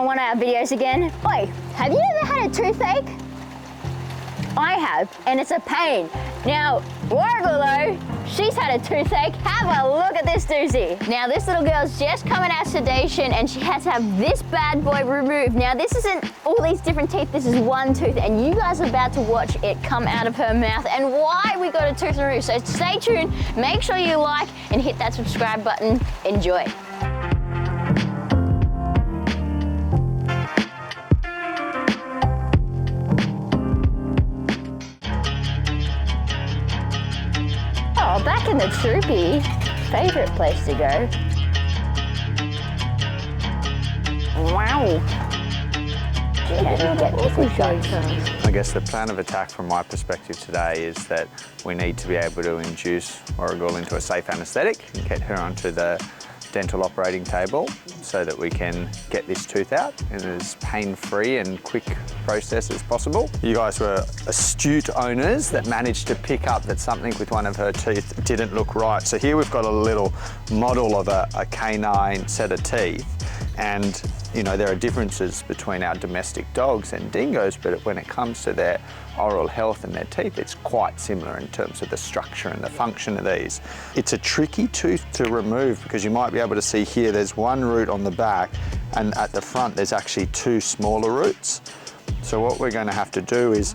on one of our videos again. Oi, have you ever had a toothache? I have, and it's a pain. Now, Warragul though, she's had a toothache. Have a look at this doozy. Now, this little girl's just coming out of sedation and she has to have this bad boy removed. Now, this isn't all these different teeth, this is one tooth, and you guys are about to watch it come out of her mouth and why we got a tooth removed. So stay tuned, make sure you like and hit that subscribe button. Enjoy. Oh, back in the troopy, favourite place to go. Wow. I guess the plan of attack from my perspective today is that we need to be able to induce Warragul into a safe anaesthetic and get her onto the dental operating table so that we can get this tooth out in as pain-free and quick process as possible. You guys were astute owners that managed to pick up that something with one of her teeth didn't look right. So here we've got a little model of a canine set of teeth, and you know, there are differences between our domestic dogs and dingoes, but when it comes to their oral health and their teeth, it's quite similar in terms of the structure and the function of these. It's a tricky tooth to remove because you might be able to see here there's one root on the back, and at the front there's actually two smaller roots. So what we're going to have to do is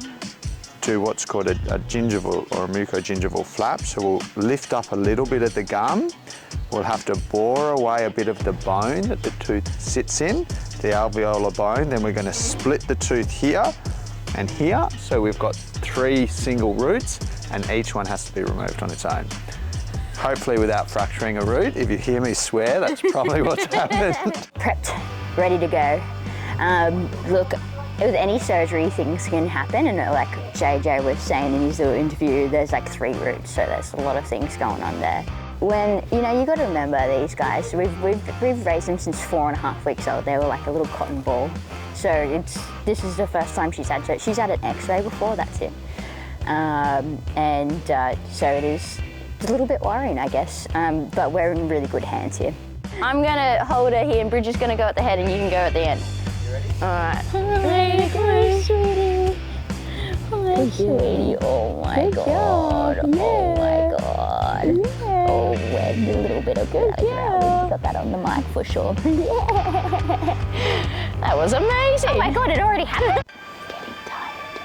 do what's called a gingival or a mucogingival flap. So we'll lift up a little bit of the gum. We'll have to bore away a bit of the bone that the tooth sits in, the alveolar bone. Then we're going to split the tooth here and here. So we've got 3 single roots and each one has to be removed on its own. Hopefully without fracturing a root. If you hear me swear, that's probably what's happened. Prepped, ready to go. Look, with any surgery, things can happen, and like JJ was saying in his little interview, there's like 3 roots, so there's a lot of things going on there. When, you know, you got to remember these guys, we've raised them since 4.5 weeks old. They were like a little cotton ball. So this is the first time she's had an X-ray before, that's it. So it is a little bit worrying, I guess, but we're in really good hands here. I'm gonna hold her here and Bridget's gonna go at the head and you can go at the end. All right. Hi, sweetie. Hi, sweetie. Oh my God. Oh my God. Oh, where's a little bit of good job. We got that on the mic for sure. That was amazing. Oh my God, it already happened. Getting tired.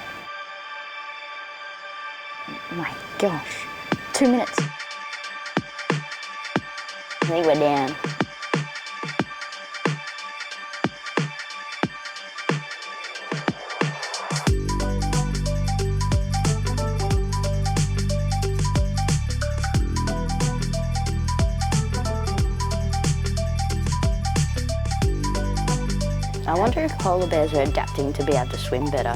Oh my gosh. 2 minutes. I think we're down. I wonder if polar bears are adapting to be able to swim better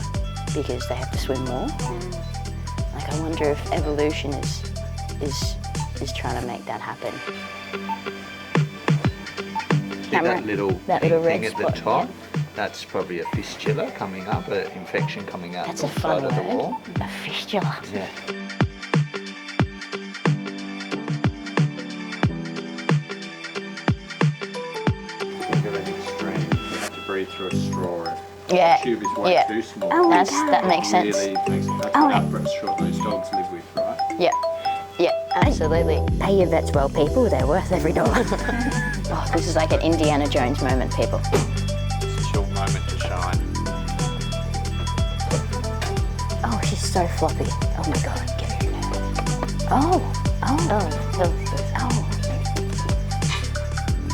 because they have to swim more. Like, I wonder if evolution is trying to make that happen. That little red thing at spot, the top, yeah. That's probably a fistula coming up, an infection coming out That's the a fun side of the word. wall. A fistula. Yeah. Think of an extreme. You have to breathe through a straw. Yeah. The tube is way too small. Oh, that makes sense. Really makes it. That's Oh, the upper straw those dogs live with, right? Yeah. Yeah, absolutely. Pay your vets well, people. They're worth every dollar. Oh, this is like an Indiana Jones moment, people. It's your moment to shine. Oh, she's so floppy. Oh my God, get her in there. Oh.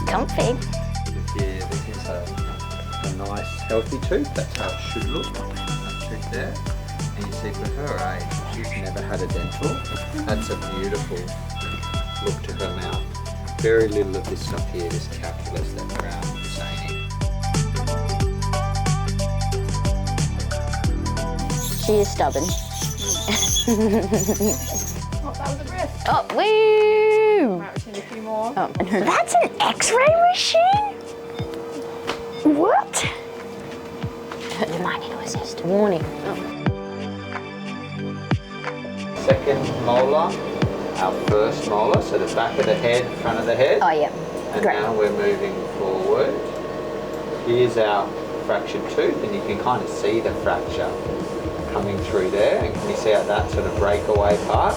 Comfy. Yeah, this is a nice, healthy tooth. That's how it should look. That tooth there. And you see, for her age, she's never had a dental. That's a beautiful look to her mouth. Very little of this stuff here, this calculus, that crown saying. She is stubborn. Oh, that was a breath. Oh, woo! Right, we just need a few more. Oh, that's an X-ray machine? What? You might need to assist. Warning. Oh. Second molar, our first molar, so the back of the head, front of the head. Oh, yeah. And Great. now we're moving forward. Here's our fractured tooth, and you can kind of see the fracture coming through there. And can you see how that sort of breakaway part?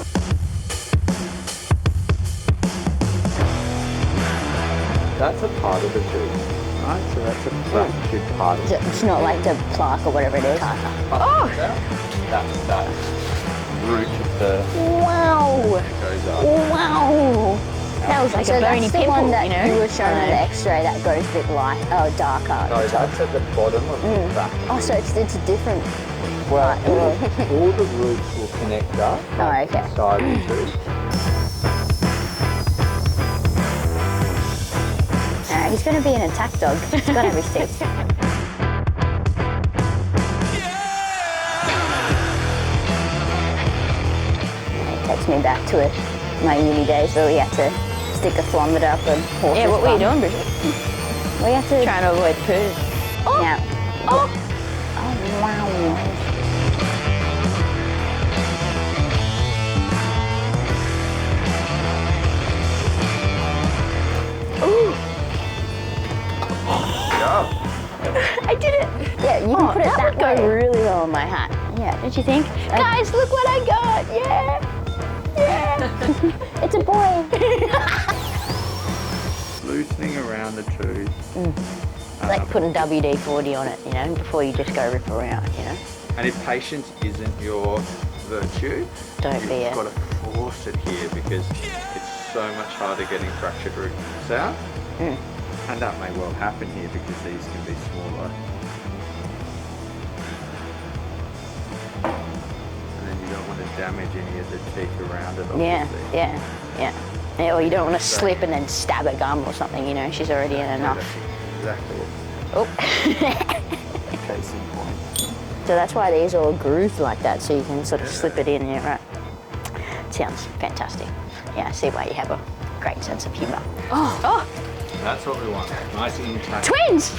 That's a part of the tooth, right? So that's a fractured part of the tooth. It's not like the plaque or whatever it is. Oh! That's that root of the... Wow! That goes up. Wow! That was like a bony that's the pimple, one that you know? you were showing on the X-ray that goes a bit light, darker. No, that's at the bottom of the fracture. Oh, so it's a different. Well, all the roots will connect up Oh, okay. inside the tooth. He's going to be an attack dog. He's got to have his teeth. It takes me back to my uni days where we had to stick a thermometer up a horse's Yeah, what were you bum. doing, Bridget? We had to... Trying to avoid poo. Oh! Now, Oh! oh, wow. I did it! Yeah, you can put it that that would go way really well on my hat. Yeah. Don't you think? Guys, look what I got! Yeah! Yeah! It's a boy. Loosening around the tooth. Like putting WD-40 on it, you know, before you just go rip around, you know? And if patience isn't your virtue, Don't be you've it. got to force it here because it's so much harder getting fractured roots out. And that may well happen here because these can be smaller. And then you don't want to damage any of the teeth around it, Yeah, obviously. yeah. Or you don't want to slip and then stab a gum or something, you know, she's already in enough. Exactly. Oh. Case in point. So that's why these are all grooved like that, so you can sort of slip it in, yeah, right. Sounds fantastic. Yeah, I see why you have a great sense of humour. Oh, That's what we want. Nice intact. twins!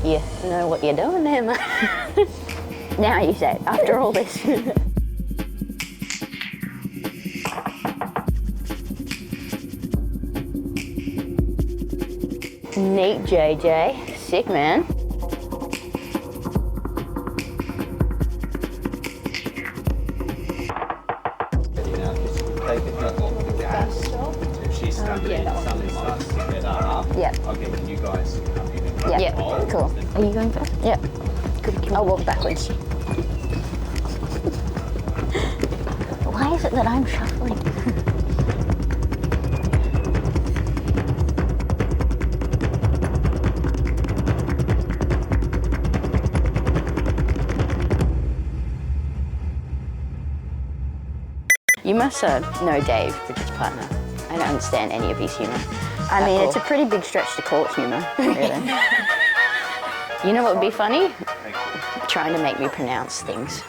You know what you're doing there, mate. Now you say it, after all this. Neat, JJ. Sick, man. Now just take it up off the gas. If she's suddenly starts to get up, Yeah. I'll get you guys to come in and Yeah, Yeah. hold. cool. Are you going first? Yeah. I'll walk backwards. Why is it that I'm shuffling? You must know Dave, Bridget's partner. I don't understand any of his humour. I mean, all. it's a pretty big stretch to call it humour, really. You know what would be funny? Thank you. Trying to make me pronounce things.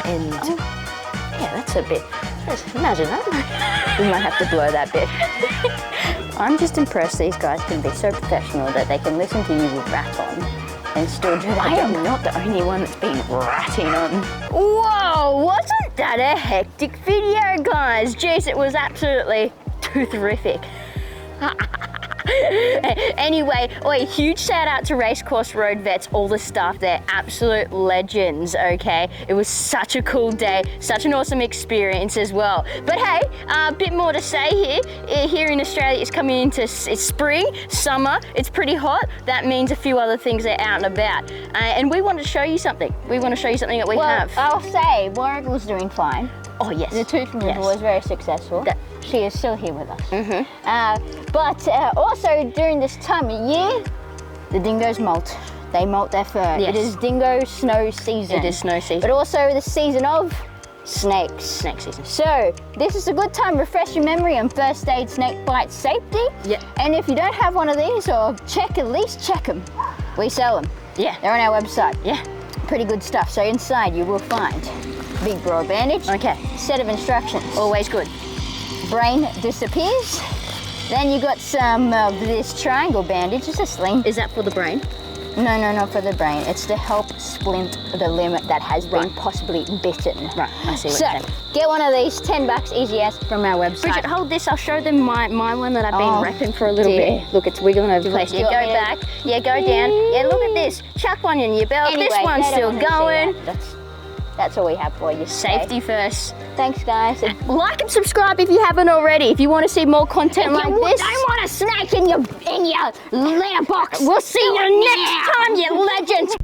And yeah, that's a bit. Imagine that. We might have to blur that bit. I'm just impressed these guys can be so professional that they can listen to you rat on and still do I that. am not the only one that's been ratting on. Whoa, wasn't that a hectic video, guys? Jeez, it was absolutely too terrific. Anyway, huge shout out to Racecourse Road vets, all the staff there, absolute legends, okay? It was such a cool day, such an awesome experience as well. But hey, a bit more to say here. Here in Australia, it's coming into it's spring, summer, it's pretty hot. That means a few other things are out and about. And we want to show you something. We want to show you something that we have. I'll say Warragul's doing fine. Oh, yes. The tooth removal was very successful. She is still here with us. But also during this time of year, the dingoes molt. They molt their fur. Yes. It is dingo snow season. It is snow season. But also the season of snakes. Snake season. So this is a good time to refresh your memory on first aid snake bite safety. Yeah. And if you don't have one of these, or at least check them. We sell them. Yeah. They're on our website. Yeah. Pretty good stuff. So inside you will find big broad bandage. Okay. Set of instructions. Always good. Brain disappears. Then you got some of this triangle bandage. It's a sling. Is that for the brain? No, for the brain. It's to help splint the limb that has been possibly bitten. Right, I see what So, you're saying. get one of these, $10 easy as from our website. Bridget, hold this. I'll show them my one that I've been wrapping for a little dear. bit. Look, it's wiggling over the place. Do Yeah, you go want me to- back. Yeah, go down. Yeah, look at this. Chuck one in your belt. Anyway, this one's they still don't wanna see going. that. That's all we have for you today. Safety first. Thanks, guys. Like and subscribe if you haven't already. If you want to see more content like this. don't want a snake in your litter box. We'll see you next time, you legends.